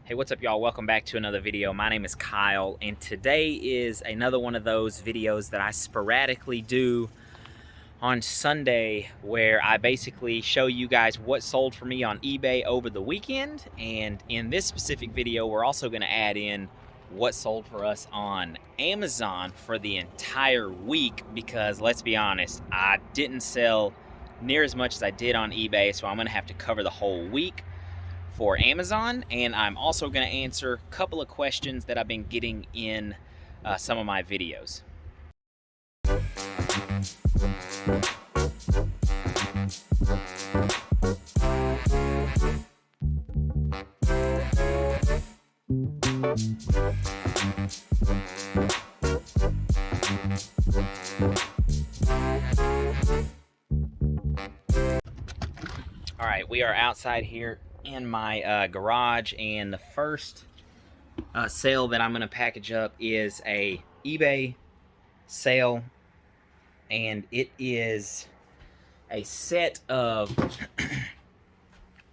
Hey, what's up, y'all? Welcome back to another video. My name is Kyle, and today is another one of those videos that I sporadically do on Sunday, where I basically show you guys what sold for me on eBay over the weekend. And in this specific video, we're also going to add in what sold for us on Amazon for the entire week, because let's be honest, I didn't sell near as much as I did on eBay, so I'm going to have to cover the whole week for Amazon. And I'm also going to answer a couple of questions that I've been getting in some of my videos. All right, we are outside here in my garage, and the first sale that I'm going to package up is a eBay sale, and it is a set of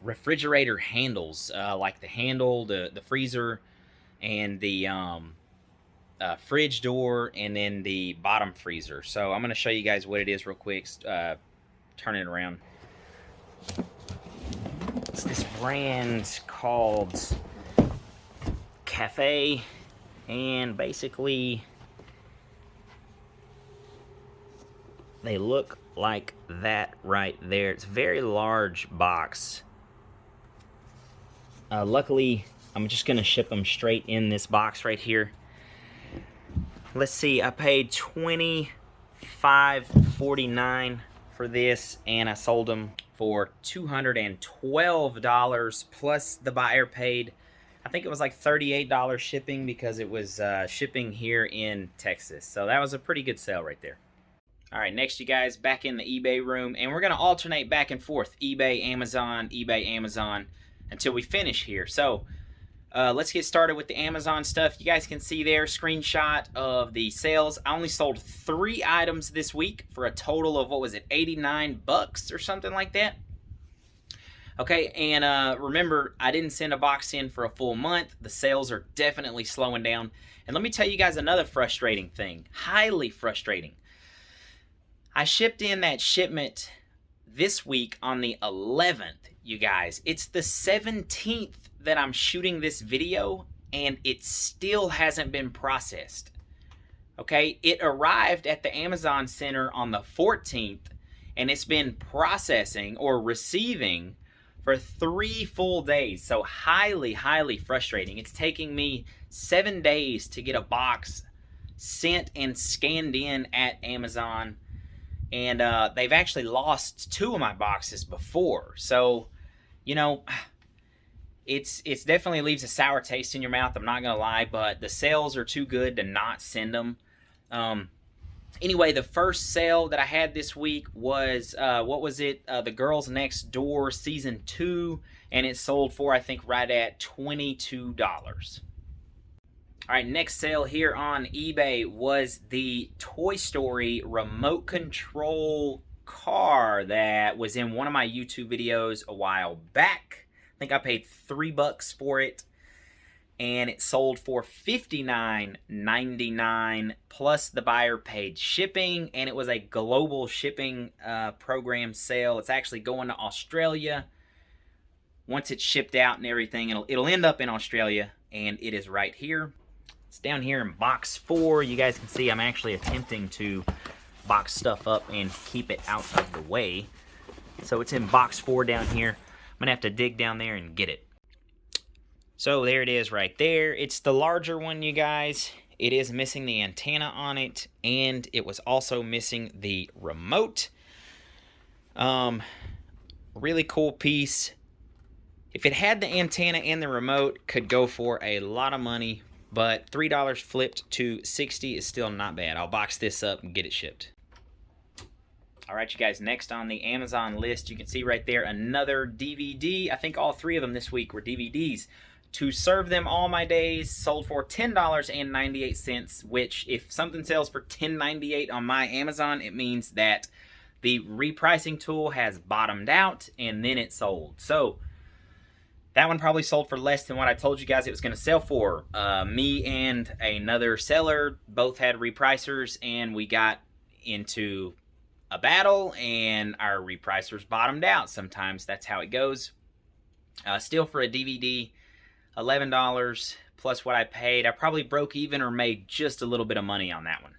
refrigerator handles, like the handle, the freezer, and the fridge door, and then the bottom freezer. So I'm going to show you guys what it is real quick. Turn it around. It's this brand called Cafe, and basically they look like that right there. It's a very large box. Luckily, I'm just gonna ship them straight in this box right here. Let's see, I paid $25.49 for this, and I sold them for $212, plus the buyer paid, I think it was like $38 shipping, because it was shipping here in Texas. So that was a pretty good sale right there. All right, next, you guys, back in the eBay room, and we're gonna alternate back and forth, eBay, Amazon, until we finish here. So let's get started with the Amazon stuff. You guys can see there, screenshot of the sales. I only sold 3 items this week for a total of, what was it, 89 bucks or something like that. Okay, and remember, I didn't send a box in for a full month. The sales are definitely slowing down. And let me tell you guys another frustrating thing, highly frustrating. I shipped in that shipment this week on the 11th, you guys. It's the 17th that I'm shooting this video, and it still hasn't been processed. Okay, it arrived at the Amazon Center on the 14th, and it's been processing or receiving for 3 full days. So highly, highly frustrating. It's taking me 7 days to get a box sent and scanned in at Amazon. And they've actually lost 2 of my boxes before. So, you know, it's definitely leaves a sour taste in your mouth, I'm not gonna lie, but the sales are too good to not send them. Anyway, the first sale that I had this week was, what was it? The Girls Next Door Season 2, and it sold for, I think, right at $22. All right, next sale here on eBay was the Toy Story remote control car that was in one of my YouTube videos a while back. I think I paid $3 for it, and it sold for $59.99, plus the buyer paid shipping, and it was a global shipping program sale. It's actually going to Australia. Once it's shipped out and everything, it'll end up in Australia, and it is right here. It's down here in box 4. You guys can see I'm actually attempting to box stuff up and keep it out of the way. So it's in box 4 down here. I'm gonna have to dig down there and get it. So there it is right there. It's the larger one, you guys. It is missing the antenna on it, and it was also missing the remote. Really cool piece. If it had the antenna and the remote, could go for a lot of money, but $3 flipped to $60 is still not bad. I'll box this up and get it shipped. All right, you guys, next on the Amazon list, you can see right there another DVD. I think all 3 of them this week were DVDs. To Serve Them All My Days sold for $10.98, which, if something sells for $10.98 on my Amazon, it means that the repricing tool has bottomed out, and then it sold. So That one probably sold for less than what I told you guys it was going to sell for. Me and another seller both had repricers, and we got into a battle, and our repricers bottomed out. Sometimes that's how it goes. Still, for a DVD, $11 plus what I paid. I probably broke even or made just a little bit of money on that one.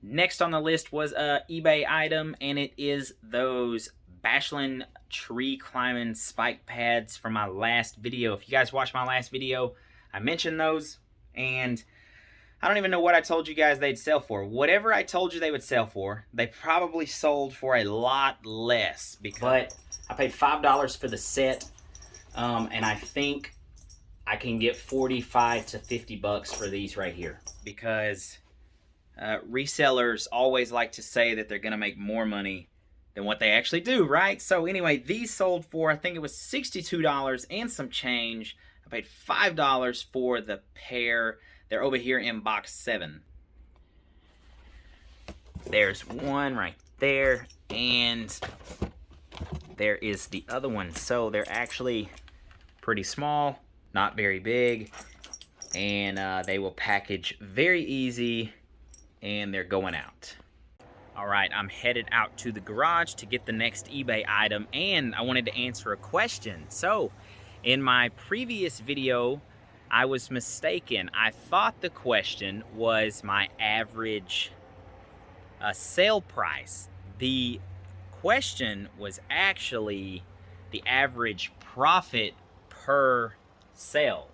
Next on the list was a eBay item, and it is those Bashland tree climbing spike pads from my last video. If you guys watched my last video, I mentioned those, and I don't even know what I told you guys they'd sell for. Whatever I told you they would sell for, they probably sold for a lot less. But I paid $5 for the set, and I think I can get 45 to 50 bucks for these right here, because resellers always like to say that they're going to make more money than what they actually do, right? So anyway, these sold for, I think it was $62 and some change. I paid $5 for the pair. They're over here in box 7. There's one right there, and there is the other one. So they're actually pretty small, not very big, and they will package very easy, and they're going out. All right, I'm headed out to the garage to get the next eBay item, and I wanted to answer a question. So in my previous video, I was mistaken. I thought the question was my average sale price. The question was actually the average profit per sale.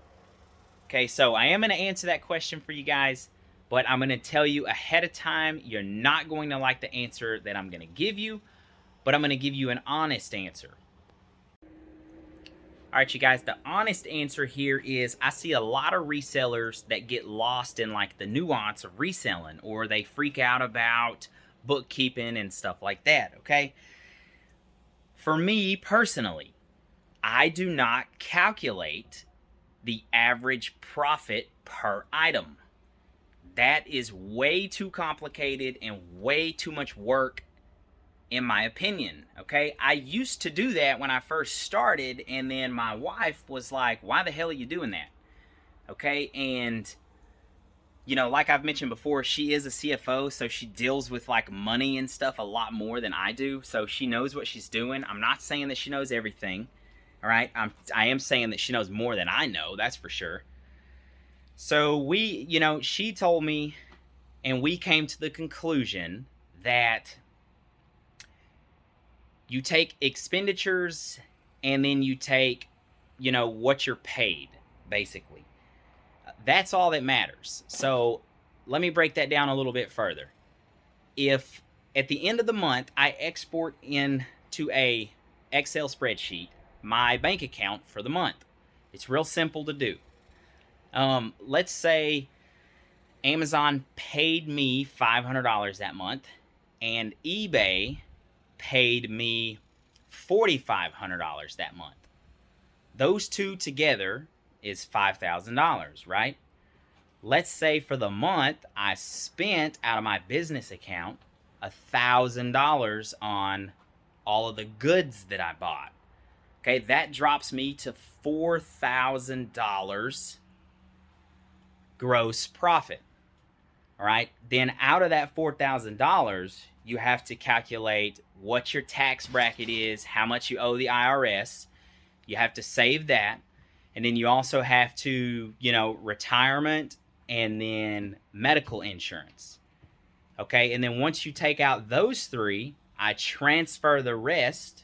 Okay, so I am going to answer that question for you guys, but I'm going to tell you ahead of time, you're not going to like the answer that I'm going to give you, but I'm going to give you an honest answer. All right, you guys, the honest answer here is I see a lot of resellers that get lost in like the nuance of reselling, or they freak out about bookkeeping and stuff like that, okay? For me personally, I do not calculate the average profit per item. That is way too complicated and way too much work, in my opinion, okay? I used to do that when I first started, and then my wife was like, why the hell are you doing that? Okay, and, you know, like I've mentioned before, she is a CFO, so she deals with, like, money and stuff a lot more than I do, so she knows what she's doing. I'm not saying that she knows everything, all right? I am saying that she knows more than I know, that's for sure. So you know, she told me, and we came to the conclusion that you take expenditures and then you take, you know, what you're paid, basically. That's all that matters. So let me break that down a little bit further. If at the end of the month I export into a Excel spreadsheet my bank account for the month, it's real simple to do. Let's say Amazon paid me $500 that month, and eBay paid me $4,500 that month. Those two together is $5,000, right? Let's say for the month I spent out of my business account $1,000 on all of the goods that I bought. Okay, that drops me to $4,000 gross profit. All right, then out of that $4,000, you have to calculate what your tax bracket is, how much you owe the IRS. You have to save that, and then you also have to, you know, retirement and then medical insurance. Okay, and then once you take out those three, I transfer the rest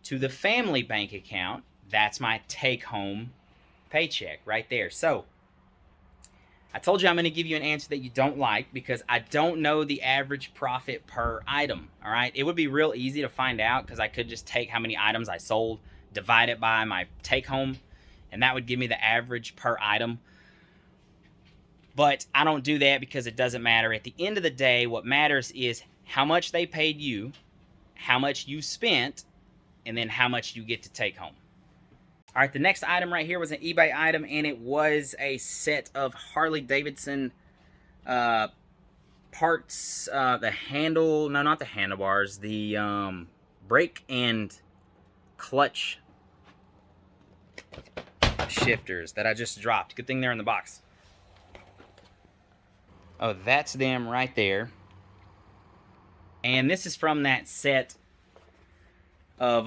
to the family bank account. That's my take-home paycheck right there. So I told you I'm going to give you an answer that you don't like, because I don't know the average profit per item, all right? It would be real easy to find out, because I could just take how many items I sold, divide it by my take-home, and that would give me the average per item. But I don't do that because it doesn't matter. At the end of the day, what matters is how much they paid you, how much you spent, and then how much you get to take home. All right, the next item right here was an eBay item, and it was a set of Harley-Davidson parts. The handle, no, not the handlebars, the brake and clutch shifters that I just dropped. Good thing they're in the box. Oh, that's them right there. And this is from that set of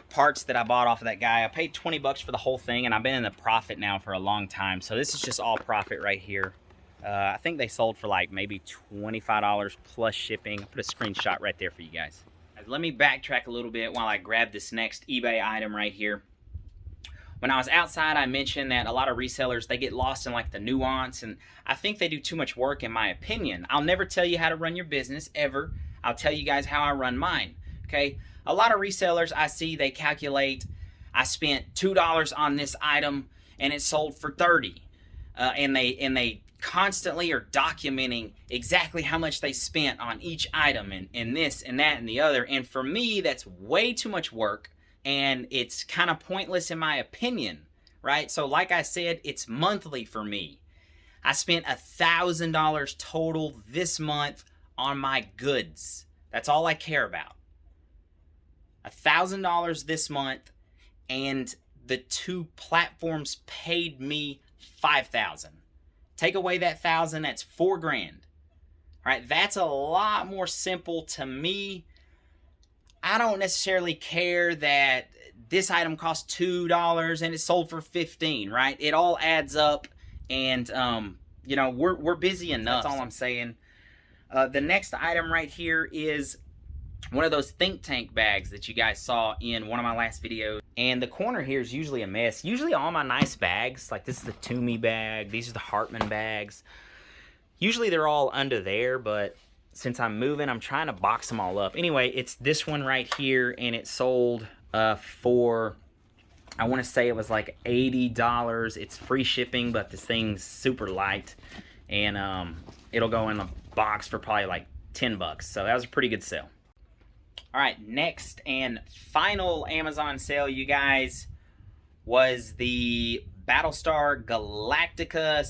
parts that I bought off of that guy. I paid 20 bucks for the whole thing, and I've been in the profit now for a long time. So this is just all profit right here. I think they sold for like maybe $25 plus shipping. I'll put a screenshot right there for you guys. Let me backtrack a little bit while I grab this next eBay item right here. When I was outside, I mentioned that a lot of resellers, they get lost in like the nuance, and I think they do too much work in my opinion. I'll never tell you how to run your business, ever. I'll tell you guys how I run mine, okay? A lot of resellers I see, they calculate, I spent $2 on this item and it sold for $30. And they constantly are documenting exactly how much they spent on each item and this and that and the other. And for me, that's way too much work. And it's kind of pointless in my opinion, right? So like I said, it's monthly for me. I spent $1,000 total this month on my goods. That's all I care about. $1,000 this month, and the two platforms paid me $5,000. Take away that $1,000, that's $4,000. All right, that's a lot more simple to me. I don't necessarily care that this item cost $2 and it sold for $15, right? It all adds up, and you know, we're busy enough. That's all I'm saying. The next item right here is one of those think tank bags that you guys saw in one of my last videos. And the corner here is usually a mess. Usually all my nice bags, like this is the Toomey bag, these are the Hartman bags. Usually they're all under there, but since I'm moving, I'm trying to box them all up. Anyway, it's this one right here, and it sold for, I want to say it was like $80. It's free shipping, but this thing's super light, and it'll go in a box for probably like 10 bucks. So that was a pretty good sale. All right, next and final Amazon sale, you guys, was the Battlestar Galactica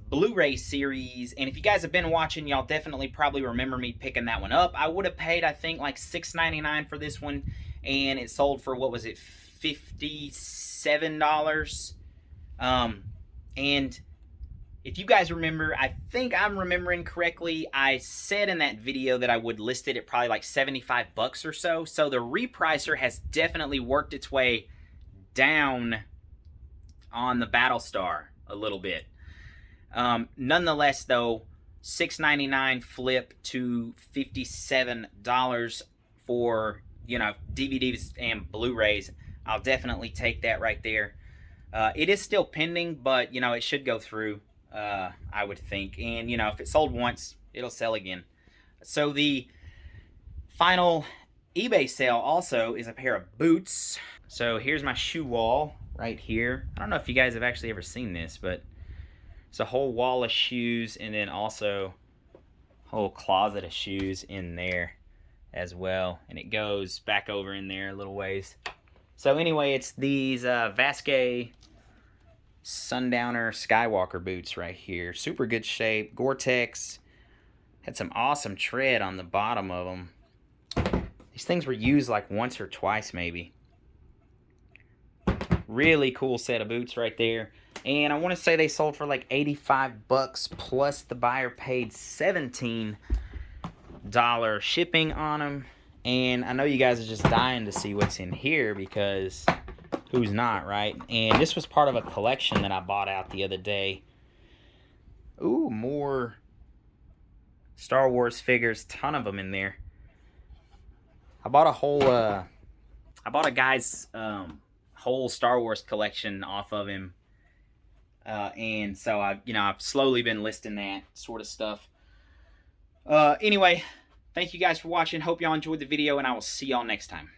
Blu-ray series. And if you guys have been watching, y'all definitely probably remember me picking that one up. I would have paid, I think, like $6.99 for this one, and it sold for, what was it, $57. And if you guys remember, I think I'm remembering correctly, I said in that video that I would list it at probably like 75 bucks or so. So the repricer has definitely worked its way down on the Battlestar a little bit. Nonetheless, though, $6.99 flip to $57 for, you know, DVDs and Blu-rays. I'll definitely take that right there. It is still pending, but, you know, it should go through. I would think, and you know, if it sold once, it'll sell again. So the final eBay sale also is a pair of boots. So here's my shoe wall right here. I don't know if you guys have actually ever seen this, but it's a whole wall of shoes, and then also a whole closet of shoes in there as well, and it goes back over in there a little ways. So anyway, it's these Vasquez Sundowner Skywalker boots right here. Super good shape. Gore-Tex. Had some awesome tread on the bottom of them. These things were used like once or twice maybe. Really cool set of boots right there. And I want to say they sold for like 85 bucks, plus the buyer paid $17 shipping on them. And I know you guys are just dying to see what's in here, because who's not, right? And this was part of a collection that I bought out the other day. Ooh, more Star Wars figures. Ton of them in there. I bought a whole, I bought a guy's whole Star Wars collection off of him. And so I've slowly been listing that sort of stuff. Anyway, thank you guys for watching. Hope y'all enjoyed the video, and I will see y'all next time.